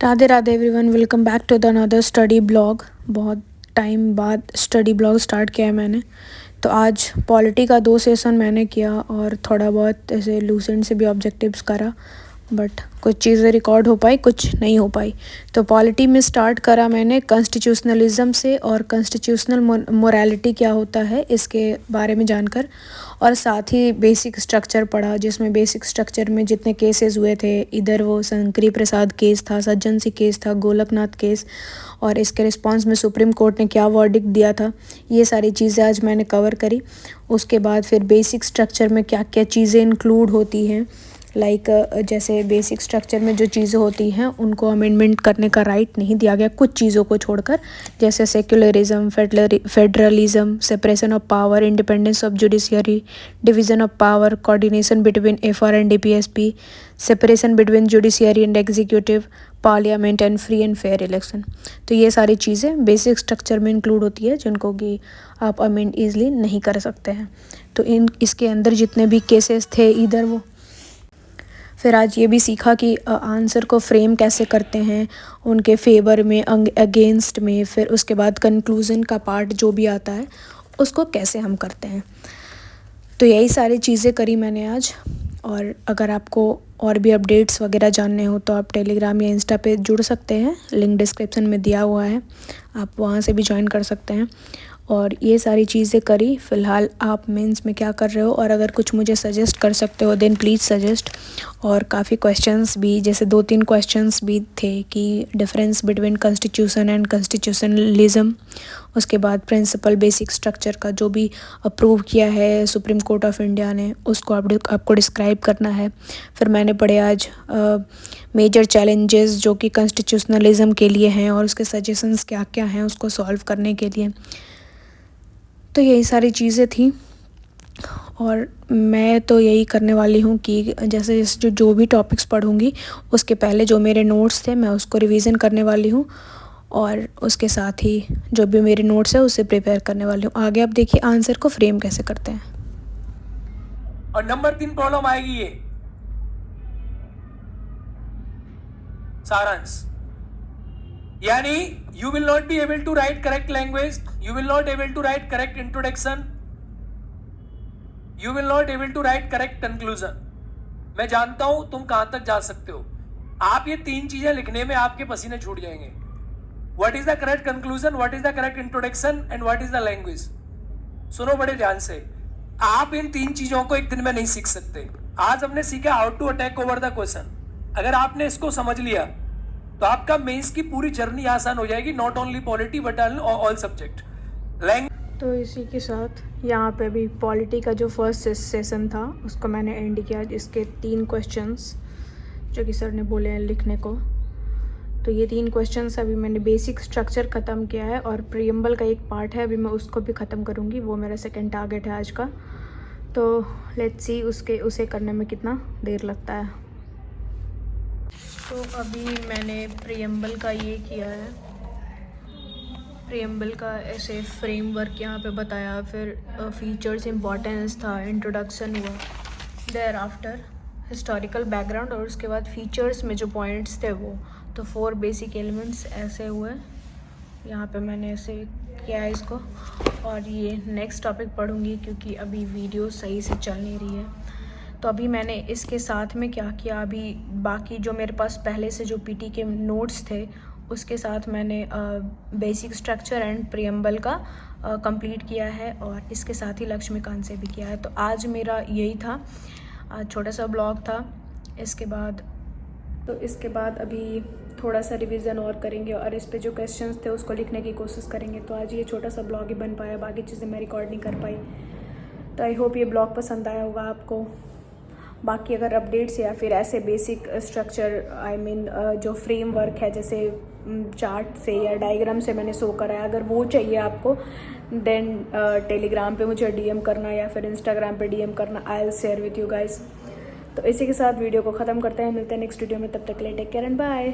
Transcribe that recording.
Radhe Radhe everyone, welcome back to the another study blog. बहुत time बाद study blog start किया है मैंने। तो आज पॉलिटी का 2 सेशन मैंने किया और थोड़ा बहुत ऐसे लूसेंट से भी ऑब्जेक्टिव्स करा, बट कुछ चीज़ें रिकॉर्ड हो पाई, कुछ नहीं हो पाई। तो पॉलिटी में स्टार्ट करा मैंने कॉन्स्टिट्यूशनलिज्म से, और कॉन्स्टिट्यूशनल मोरालिटी क्या होता है इसके बारे में जानकर, और साथ ही बेसिक स्ट्रक्चर पढ़ा, जिसमें बेसिक स्ट्रक्चर में जितने केसेस हुए थे, इधर वो शंकरी प्रसाद केस था, सज्जन सिंह केस था, गोलकनाथ केस, और इसके रिस्पांस में सुप्रीम कोर्ट ने क्या वर्डिक्ट दिया था, ये सारी चीज़ें आज मैंने कवर करी। उसके बाद फिर बेसिक स्ट्रक्चर में क्या क्या चीज़ें इंक्लूड होती हैं, लाइक जैसे बेसिक स्ट्रक्चर में जो चीज़ें होती हैं उनको अमेंडमेंट करने का राइट नहीं दिया गया, कुछ चीज़ों को छोड़कर, जैसे secularism, federalism, separation of power, independence of judiciary, division of power, coordination between FR and DPSP, separation between judiciary and executive, parliament and free and fair election. तो ये सारी चीज़ें बेसिक स्ट्रक्चर में इंक्लूड होती है, जिनको कि आप अमेंड ईज़िली नहीं कर सकते हैं। तो इसके अंदर जितने भी केसेस थे इधर वो, फिर आज ये भी सीखा कि आंसर को फ्रेम कैसे करते हैं, उनके फेवर में, अगेंस्ट में, फिर उसके बाद कंक्लूज़न का पार्ट जो भी आता है उसको कैसे हम करते हैं। तो यही सारी चीज़ें करी मैंने आज। और अगर आपको और भी अपडेट्स वगैरह जानने हो तो आप टेलीग्राम या इंस्टा पे जुड़ सकते हैं, लिंक डिस्क्रिप्शन में दिया हुआ है, आप वहाँ से भी ज्वाइन कर सकते हैं। और ये सारी चीज़ें करी। फ़िलहाल आप मेंस में क्या कर रहे हो, और अगर कुछ मुझे सजेस्ट कर सकते हो देन प्लीज़ सजेस्ट। और काफ़ी क्वेश्चंस भी, जैसे 2-3 क्वेश्चंस भी थे कि difference between constitution and constitutionalism, उसके बाद प्रिंसिपल बेसिक स्ट्रक्चर का जो भी अप्रूव किया है सुप्रीम कोर्ट ऑफ इंडिया ने, उसको आपको डिस्क्राइब करना है। फिर मैंने पढ़े आज मेजर चैलेंजेस जो कि कॉन्स्टिट्यूशनलिज्म के लिए हैं, और उसके सजेशंस क्या क्या हैं उसको सॉल्व करने के लिए। तो यही सारी चीज़ें थी। और मैं तो यही करने वाली हूँ कि जैसे जैसे जो भी टॉपिक्स पढ़ूँगी उसके पहले जो मेरे नोट्स थे मैं उसको रिवीजन करने वाली हूँ, और उसके साथ ही जो भी मेरे नोट्स है उसे प्रिपेयर करने वाली हूँ। आगे आप देखिए आंसर को फ्रेम कैसे करते हैं। और नंबर 3 प्रॉब्लम आएगी ये सारांश, यानी you will not be able to write correct language, you will not able to write correct introduction, you will not able to write correct conclusion. मैं जानता हूं तुम कहां तक जा सकते हो। आप ये 3 चीजें लिखने में आपके पसीने छूट जाएंगे। What is the correct conclusion, what is the correct introduction and what is the language. सुनो बड़े ध्यान से, आप इन 3 चीजों को एक दिन में नहीं सीख सकते। आज हमने सीखा how to attack over the question. अगर आपने इसको समझ लिया तो आपका मेंस की पूरी जर्नी आसान हो जाएगी, not only polity but all subject. तो इसी के साथ यहाँ पे भी पॉलिटी का जो फर्स्ट सेशन था उसको मैंने एंड किया, जिसके 3 क्वेश्चंस जो कि सर ने बोले हैं लिखने को। तो ये 3 क्वेश्चंस अभी मैंने बेसिक स्ट्रक्चर ख़त्म किया है, और प्रीएम्बल का एक पार्ट है, अभी मैं उसको भी ख़त्म करूँगी, वो मेरा सेकंड टारगेट है आज का। तो लेट्स सी उसे करने में कितना देर लगता है। तो अभी मैंने प्रीएम्बल का ये किया है, प्रीएम्बल का ऐसे फ्रेमवर्क यहाँ पे बताया, फिर फीचर्स इम्पॉर्टेंस था, इंट्रोडक्शन हुआ, देयर आफ्टर हिस्टोरिकल बैकग्राउंड, और उसके बाद फीचर्स में जो पॉइंट्स थे वो, तो 4 बेसिक एलिमेंट्स ऐसे हुए। यहाँ पे मैंने ऐसे किया है इसको, और ये नेक्स्ट टॉपिक पढ़ूँगी क्योंकि अभी वीडियो सही से चल नहीं रही है। तो अभी मैंने इसके साथ में क्या किया, अभी बाकी जो मेरे पास पहले से जो पीटी के नोट्स थे उसके साथ मैंने बेसिक स्ट्रक्चर एंड प्रीएम्बल का कंप्लीट किया है, और इसके साथ ही लक्ष्मीकांत से भी किया है। तो आज मेरा यही था, छोटा सा ब्लॉग था। इसके बाद अभी थोड़ा सा रिवीजन और करेंगे, और इस पे जो क्वेश्चंस थे उसको लिखने की कोशिश करेंगे। तो आज ये छोटा सा ब्लॉग ही बन पाया, बाकी चीज़ें मैं रिकॉर्ड नहीं कर पाई। तो आई होप ये ब्लॉग पसंद आया होगा आपको। बाकी अगर अपडेट्स या फिर ऐसे बेसिक स्ट्रक्चर, आई मीन जो फ्रेमवर्क है, जैसे चार्ट से या डायग्राम से मैंने शो करा है, अगर वो चाहिए आपको देन टेलीग्राम पे मुझे डीएम करना, या फिर इंस्टाग्राम पे डीएम करना, I will share with you guys. तो इसी के साथ वीडियो को ख़त्म करते हैं, मिलते हैं नेक्स्ट वीडियो में, तब तक के लिए टेक केयर एंड बाय।